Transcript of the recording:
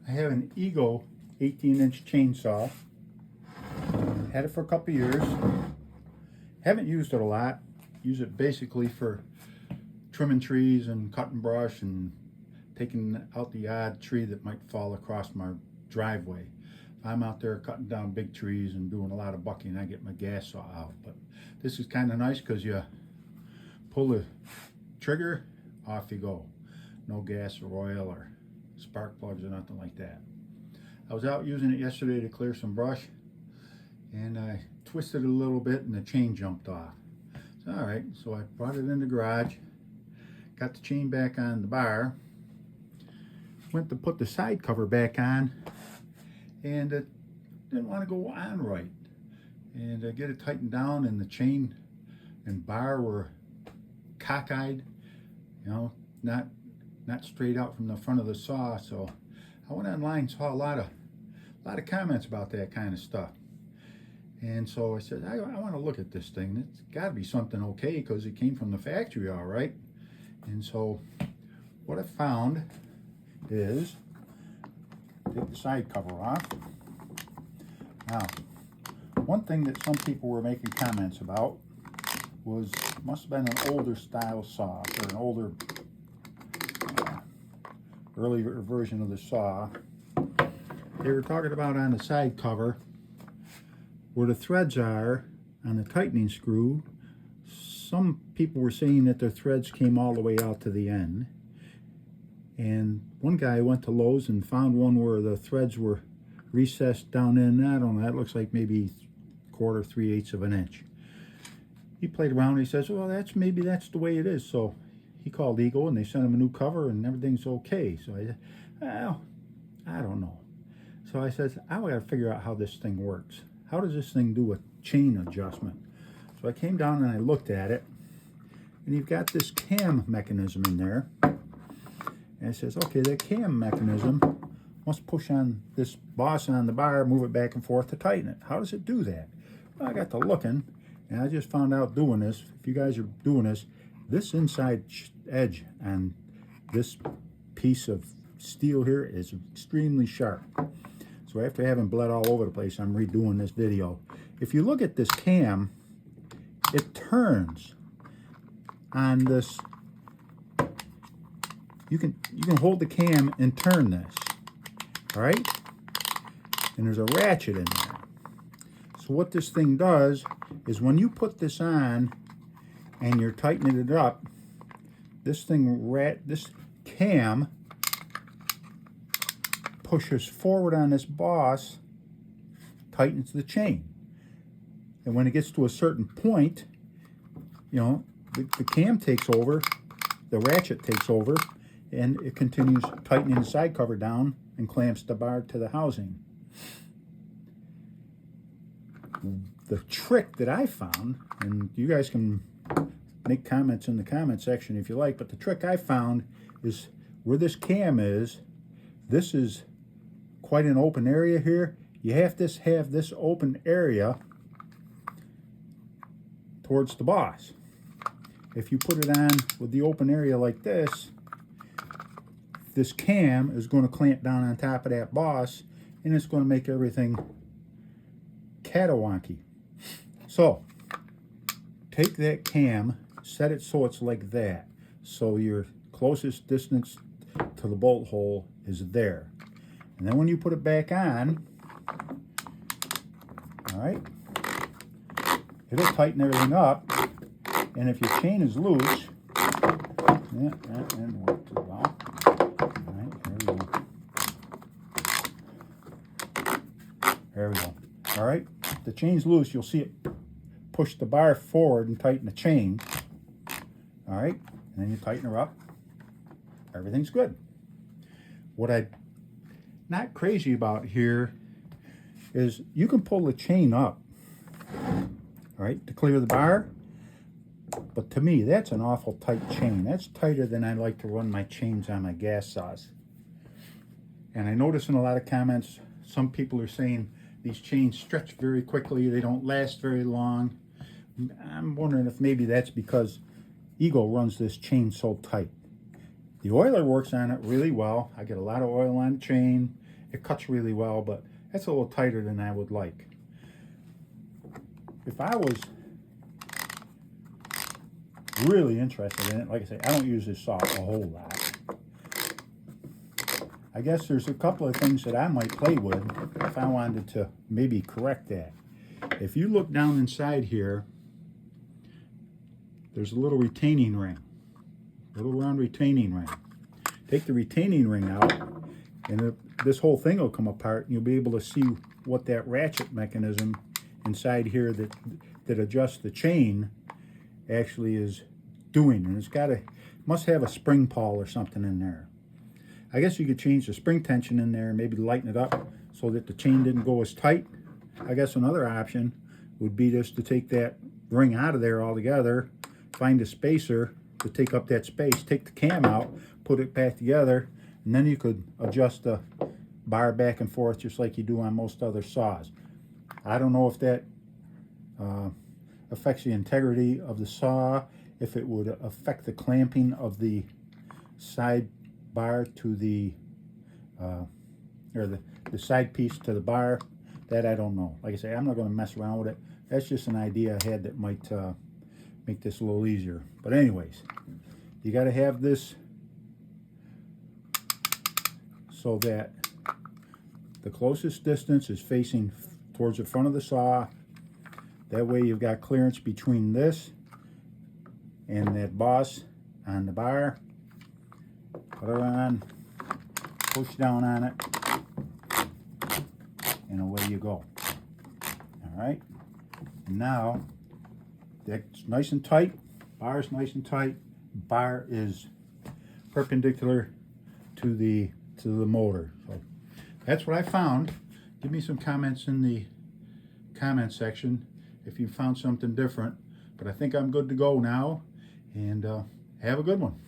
I have an Eagle 18-inch chainsaw. Had it for a couple years. Haven't used it a lot. Use it basically for trimming trees and cutting brush and taking out the odd tree that might fall across my driveway. If I'm out there cutting down big trees and doing a lot of bucking, I get my gas saw out. But this is kind of nice because you pull the trigger, off you go. No gas or oil or spark plugs or nothing like that. I was out using it yesterday to clear some brush, and I twisted it a little bit and the chain jumped off. So, all right, so I brought it in the garage, got the chain back on the bar, went to put the side cover back on, and it didn't want to go on right. And I get it tightened down, and the chain and bar were cockeyed, you know, not straight out from the front of the saw. So I went online, saw a lot of comments about that kind of stuff. And so I said, I want to look at this thing. It's got to be something okay because it came from the factory all right. And so what I found is, take the side cover off. Now, one thing that some people were making comments about was, must have been an older style saw, or an older, earlier version of the saw. They were talking about on the side cover, where the threads are on the tightening screw, some people were saying that their threads came all the way out to the end. And one guy went to Lowe's and found one where the threads were recessed down in, I don't know, that looks like maybe 1/4, 3/8 of an inch. He played around and he says, well, maybe that's the way it is. So he called Eagle and they sent him a new cover and everything's okay. So I said, well, I don't know. So I said, I gotta figure out how this thing works. How does this thing do a chain adjustment? So I came down and I looked at it, and you've got this cam mechanism in there. And it says, okay, that cam mechanism must push on this boss on the bar, move it back and forth to tighten it. How does it do that? Well, I got to looking, and I just found out doing this, if you guys are doing this inside edge on this piece of steel here is extremely sharp. So after having bled all over the place, I'm redoing this video. If you look at this cam, it turns on this. You can hold the cam and turn this, all right? And there's a ratchet in there. So what this thing does is when you put this on and you're tightening it up, this cam pushes forward on this boss, tightens the chain. And when it gets to a certain point, you know, the cam takes over, the ratchet takes over, and it continues tightening the side cover down and clamps the bar to the housing. The trick that I found, and you guys can make comments in the comment section if you like, but the trick I found is where this cam is, this is quite an open area here. You have to have this open area towards the boss. If you put it on with the open area like this cam is going to clamp down on top of that boss, and it's going to make everything catawonky. So take that cam, set it so it's like that, so your closest distance to the bolt hole is there. And then when you put it back on, all right, it'll tighten everything up. And if your chain is loose, yeah, that didn't work too well. All right, there we go. There we go. All right, if the chain's loose, you'll see it push the bar forward and tighten the chain. All right, and then you tighten her up. Everything's good. What I'm not crazy about here is you can pull the chain up, all right, to clear the bar. But to me, that's an awful tight chain. That's tighter than I like to run my chains on my gas saws. And I notice in a lot of comments, some people are saying these chains stretch very quickly. They don't last very long. I'm wondering if maybe that's because Eagle runs this chain so tight. The oiler works on it really well. I get a lot of oil on the chain, It cuts really well, but that's a little tighter than I would like. If I was really interested in it, like I say, I don't use this saw a whole lot. I guess there's a couple of things that I might play with if I wanted to maybe correct that. If you look down inside here, there's a little retaining ring, little round retaining ring. Take the retaining ring out, and this whole thing will come apart, and you'll be able to see what that ratchet mechanism inside here that adjusts the chain actually is doing. And it's must have a spring pawl or something in there. I guess you could change the spring tension in there and maybe lighten it up so that the chain didn't go as tight. I guess another option would be just to take that ring out of there altogether, find a spacer to take up that space, take the cam out, put it back together, and then you could adjust the bar back and forth just like you do on most other saws. I don't know if that affects the integrity of the saw, if it would affect the clamping of the side bar to the the side piece to the bar. That I don't know. Like I say, I'm not going to mess around with it. That's just an idea I had that might make this a little easier. But anyways, you got to have this so that the closest distance is facing towards the front of the saw. That way you've got clearance between this and that boss on the bar. Put it on, push down on it, and away you go. Alright, now that's nice and tight, bar is nice and tight, bar is perpendicular to the motor. So that's what I found. Give me some comments in the comment section if you found something different. But I think I'm good to go now, and have a good one.